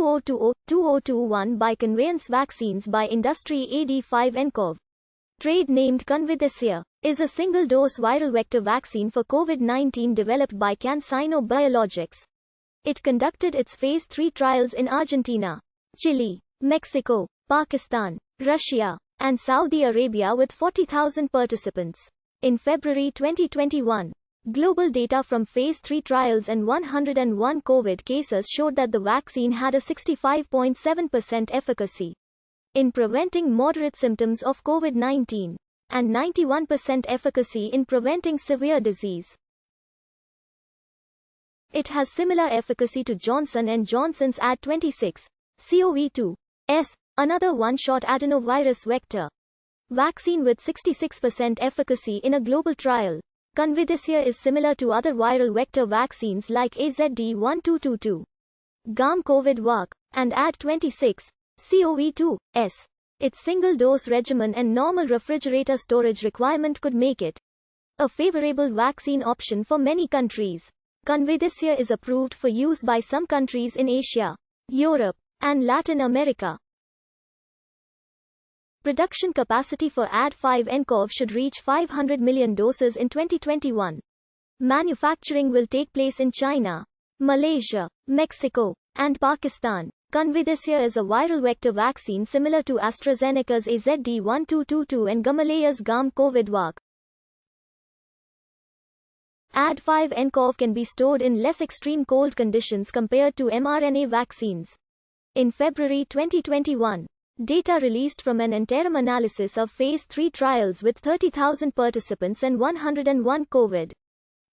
2020-2021 by Conveyance Vaccines by Industry AD5-nCoV. Trade named Convidecia, is a single-dose viral vector vaccine for COVID-19 developed by CanSino Biologics. It conducted its phase 3 trials in Argentina, Chile, Mexico, Pakistan, Russia, and Saudi Arabia with 40,000 participants. In February 2021, global data from phase 3 trials and 101 COVID cases showed that the vaccine had a 65.7% efficacy in preventing moderate symptoms of COVID-19 and 91% efficacy in preventing severe disease. It has similar efficacy to Johnson & Johnson's AD26-CoV2-S, another one-shot adenovirus vector vaccine with 66% efficacy in a global trial. Convidecia is similar to other viral vector vaccines like AZD1222, GAM-COVID-VAC, and AD26-CoV2-S. Its single-dose regimen and normal refrigerator storage requirement could make it a favorable vaccine option for many countries. Convidecia is approved for use by some countries in Asia, Europe, and Latin America. Production capacity for AD5-nCoV should reach 500 million doses in 2021. Manufacturing will take place in China, Malaysia, Mexico, and Pakistan. Convidecia is a viral vector vaccine similar to AstraZeneca's AZD1222 and Gamaleya's GAM-COVID-VAC. AD5-nCoV can be stored in less extreme cold conditions compared to mRNA vaccines. In February 2021, data released from an interim analysis of phase 3 trials with 30,000 participants and 101 COVID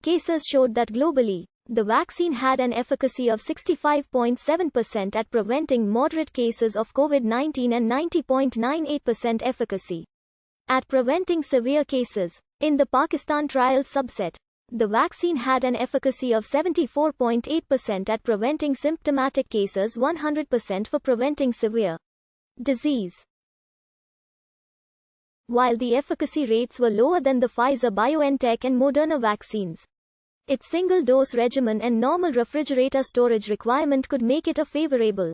cases showed that globally, the vaccine had an efficacy of 65.7% at preventing moderate cases of COVID-19 and 90.98% efficacy at preventing severe cases. In the Pakistan trial subset, the vaccine had an efficacy of 74.8% at preventing symptomatic cases, 100% for preventing severe disease. While the efficacy rates were lower than the Pfizer-BioNTech and Moderna vaccines, its single-dose regimen and normal refrigerator storage requirement could make it a favorable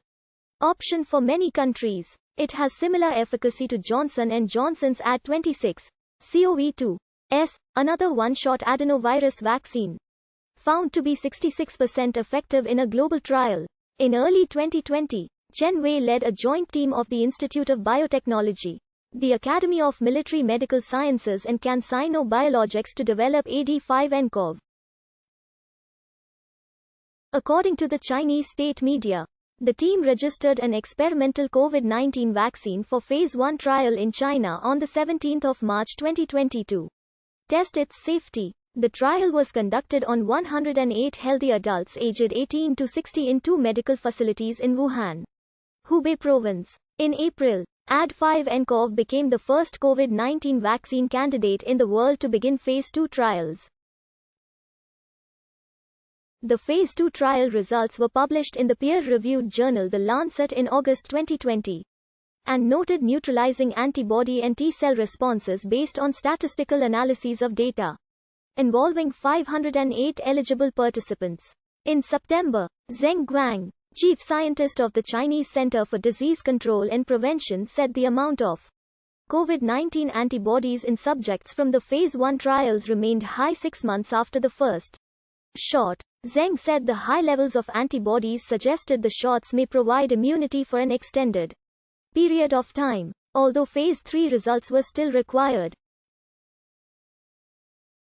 option for many countries. It has similar efficacy to Johnson & Johnson's AD26-CoV2-S, another one-shot adenovirus vaccine, found to be 66% effective in a global trial. In early 2020, Chen Wei led a joint team of the Institute of Biotechnology, the Academy of Military Medical Sciences and CanSino Biologics to develop AD5-nCoV. According to the Chinese state media, the team registered an experimental COVID-19 vaccine for phase 1 trial in China on the 17th of March 2022. Test its safety. The trial was conducted on 108 healthy adults aged 18 to 60 in 2 medical facilities in Wuhan, Hubei province. In April, AD5-nCoV became the first COVID-19 vaccine candidate in the world to begin phase 2 trials. The phase 2 trial results were published in the peer-reviewed journal The Lancet in August 2020 and noted neutralizing antibody and T-cell responses based on statistical analyses of data involving 508 eligible participants. In September, Zheng Guang, chief scientist of the Chinese Center for Disease Control and Prevention, said the amount of COVID-19 antibodies in subjects from the phase 1 trials remained high 6 months after the first shot. Zheng said the high levels of antibodies suggested the shots may provide immunity for an extended period of time, although phase 3 results were still required.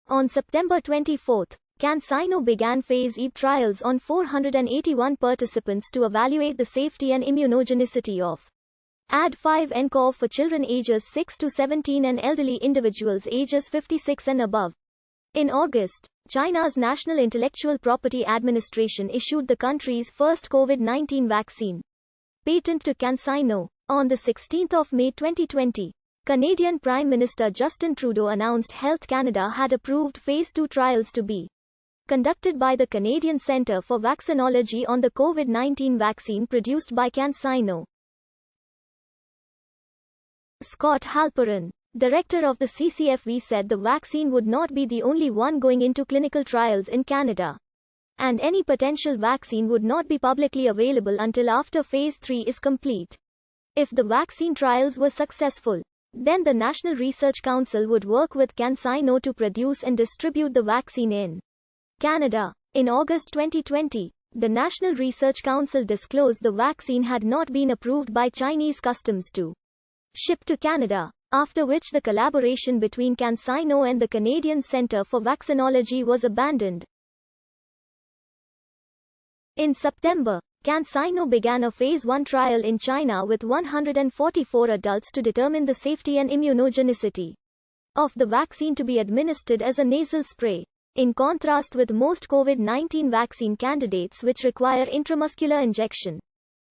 On September 24, CanSino began phase E trials on 481 participants to evaluate the safety and immunogenicity of AD5-nCoV for children ages 6 to 17 and elderly individuals ages 56 and above. In August, China's National Intellectual Property Administration issued the country's first COVID-19 vaccine patent to CanSino. On the 16th of May 2020, Canadian Prime Minister Justin Trudeau announced Health Canada had approved phase 2 trials to be conducted by the Canadian Centre for Vaccinology on the COVID-19 vaccine produced by CanSino. Scott Halperin, director of the CCFV, said the vaccine would not be the only one going into clinical trials in Canada. and any potential vaccine would not be publicly available until after Phase 3 is complete. If the vaccine trials were successful, then the National Research Council would work with CanSino to produce and distribute the vaccine in Canada. In August 2020, the National Research Council disclosed the vaccine had not been approved by Chinese customs to ship to Canada, after which the collaboration between CanSino and the Canadian Centre for Vaccinology was abandoned. In September, CanSino began a Phase 1 trial in China with 144 adults to determine the safety and immunogenicity of the vaccine to be administered as a nasal spray, in contrast with most COVID-19 vaccine candidates which require intramuscular injection.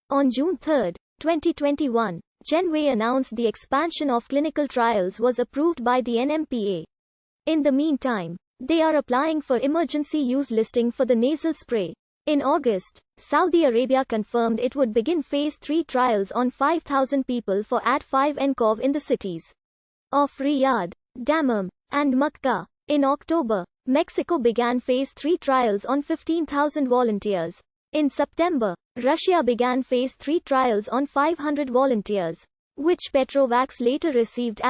On June 3, 2021, Genway announced the expansion of clinical trials was approved by the NMPA. In the meantime, they are applying for emergency use listing for the nasal spray. In August, Saudi Arabia confirmed it would begin Phase 3 trials on 5,000 people for Ad5-nCoV in the cities of Riyadh, Dammam, and Makkah. In October, Mexico began Phase 3 trials on 15,000 volunteers. In September, Russia began Phase 3 trials on 500 volunteers, which Petrovac later received.